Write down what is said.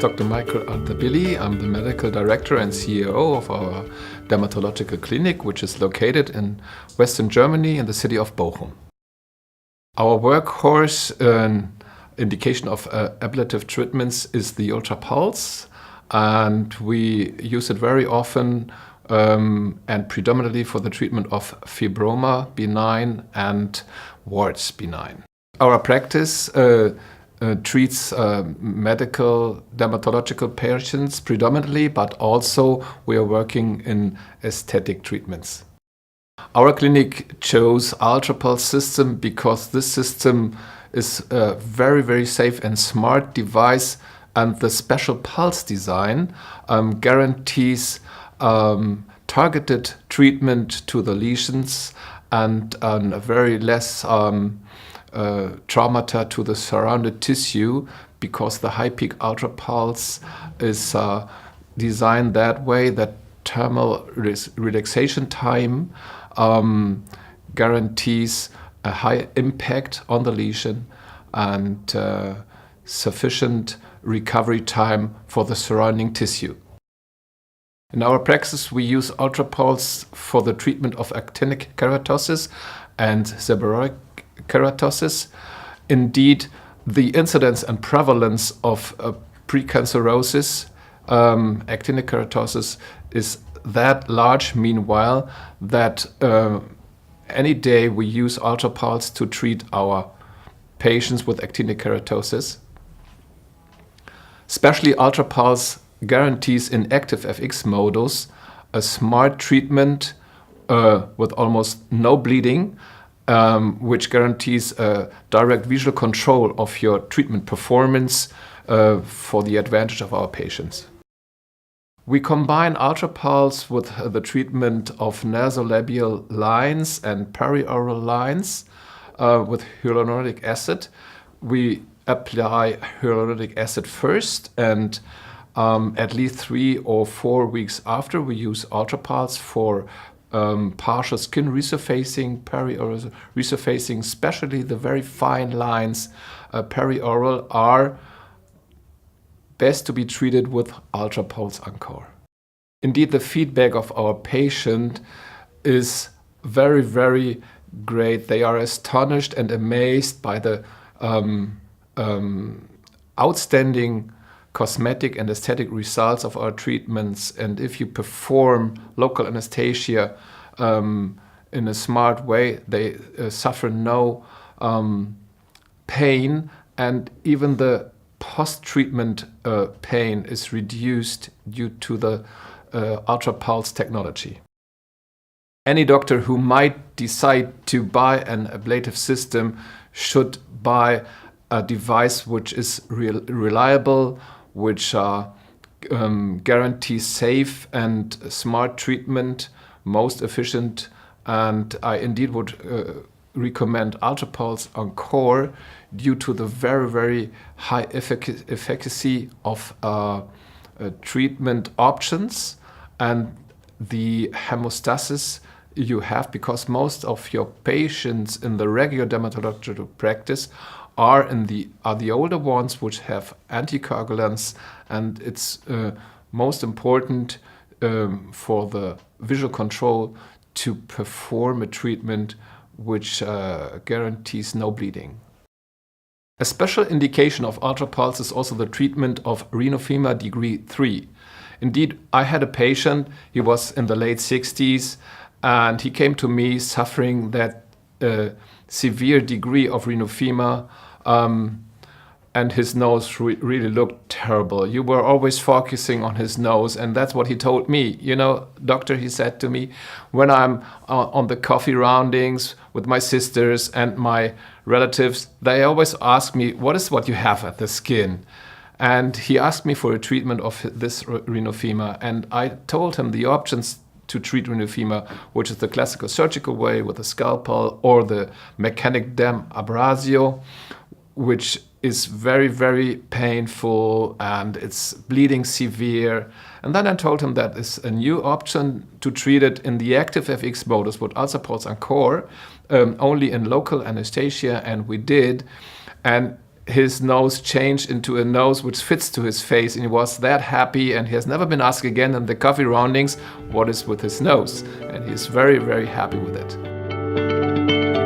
Dr. Michael Ardabili. I'm the Medical Director and CEO of our dermatological clinic, which is located in Western Germany in the city of Bochum. Our workhorse indication of ablative treatments is the UltraPulse, and we use it very often and predominantly for the treatment of fibroma benign and warts benign. Our practice treats medical dermatological patients predominantly, but also we are working in aesthetic treatments. Our clinic chose UltraPulse system because this system is a very, very safe and smart device, and the special pulse design guarantees targeted treatment to the lesions and a very less traumata to the surrounded tissue, because the high peak UltraPulse is designed that way that thermal relaxation time guarantees a high impact on the lesion and sufficient recovery time for the surrounding tissue. In our practice, we use UltraPulse for the treatment of actinic keratosis and seborrheic keratosis. Indeed, the incidence and prevalence of precancerosis, actinic keratosis, is that large, meanwhile, that any day we use UltraPulse to treat our patients with actinic keratosis. Especially UltraPulse guarantees in active FX modus a smart treatment with almost no bleeding, which guarantees direct visual control of your treatment performance for the advantage of our patients. We combine UltraPulse with the treatment of nasolabial lines and perioral lines with hyaluronic acid. We apply hyaluronic acid first, and at least 3 or 4 weeks after, we use UltraPulse for partial skin resurfacing, perioral resurfacing, especially the very fine lines perioral are best to be treated with UltraPulse Encore. Indeed, the feedback of our patient is very, very great. They are astonished and amazed by the outstanding cosmetic and aesthetic results of our treatments. And if you perform local anesthesia in a smart way, they suffer no pain, and even the post-treatment pain is reduced due to the UltraPulse technology. Any doctor who might decide to buy an ablative system should buy a device which is reliable, which guarantees safe and smart treatment, most efficient, and I indeed would recommend UltraPulse Encore due to the very, very high efficacy of treatment options and the hemostasis you have, because most of your patients in the regular dermatological practice are the older ones which have anticoagulants, and it's most important for the visual control to perform a treatment which guarantees no bleeding. A special indication of UltraPulse is also the treatment of rhinophyma degree 3. Indeed, I had a patient, he was in the late 60s, and he came to me suffering that severe degree of rhinophyma, and his nose really looked terrible. You were always focusing on his nose, and that's what he told me. You know, doctor, he said to me, when I'm on the coffee roundings with my sisters and my relatives, they always ask me, what you have at the skin? And he asked me for a treatment of this rhinophyma, and I told him the options to treat rhinophyma, which is the classical surgical way with a scalpel, or the mechanic dam abrasio, which is very, very painful and it's bleeding severe. And then I told him that is a new option to treat it in the active FX modus with UltraPulse Encore, only in local anesthesia, and we did. And his nose changed into a nose which fits to his face, and he was that happy, and he has never been asked again in the coffee roundings what is with his nose, and he's very, very happy with it.